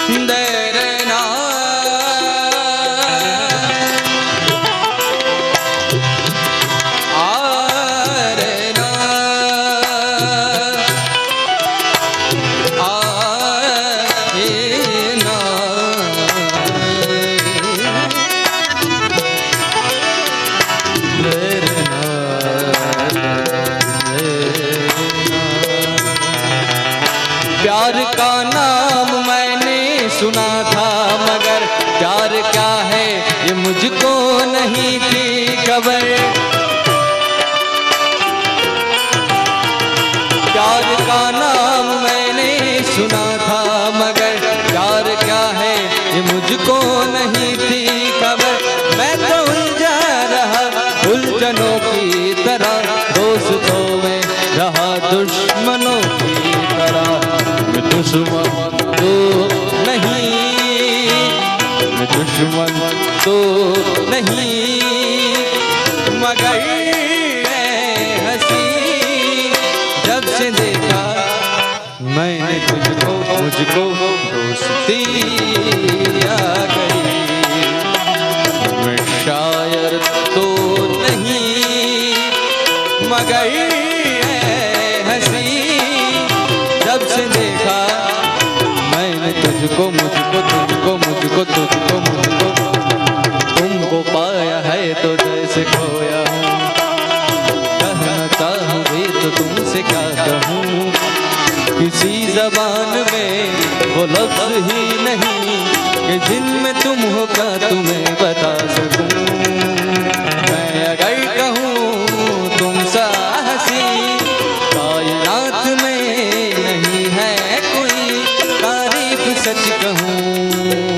डरना प्यार का नाम मैंने सुना था, मगर प्यार क्या है ये मुझको नहीं थी खबर। प्यार का नाम मैंने सुना था, मगर प्यार क्या है ये मुझको नहीं थी खबर। मैं तो उलझा रहा उलझनों की तरह, दोस्तों में रहा दुश्मनों की तरह। मैं दुश्मन तो नहीं, मैं दुश्मन तो नहीं, मगर हंसी जब से देखा मैंने तुझको, मुझको दोस्ती आ गई। मैं शायर तो नहीं, मगर हंसी जब से देखा मैंने तुझको, मुझको तुझको, मुझको तुझको, मुझको तुमको पाया है तो जैसे खोया हूँ। कहना चाहूँ भी तो तुमसे क्या कहूँ, किसी जबान में वो लफ्ज ही नहीं कि जिनमें तुम हो क्या तुम्हें बता सकूं। मैं अगर कहूँ तुम सा हंसी कायनात में नहीं है कोई, तारीफ सच कहूँ।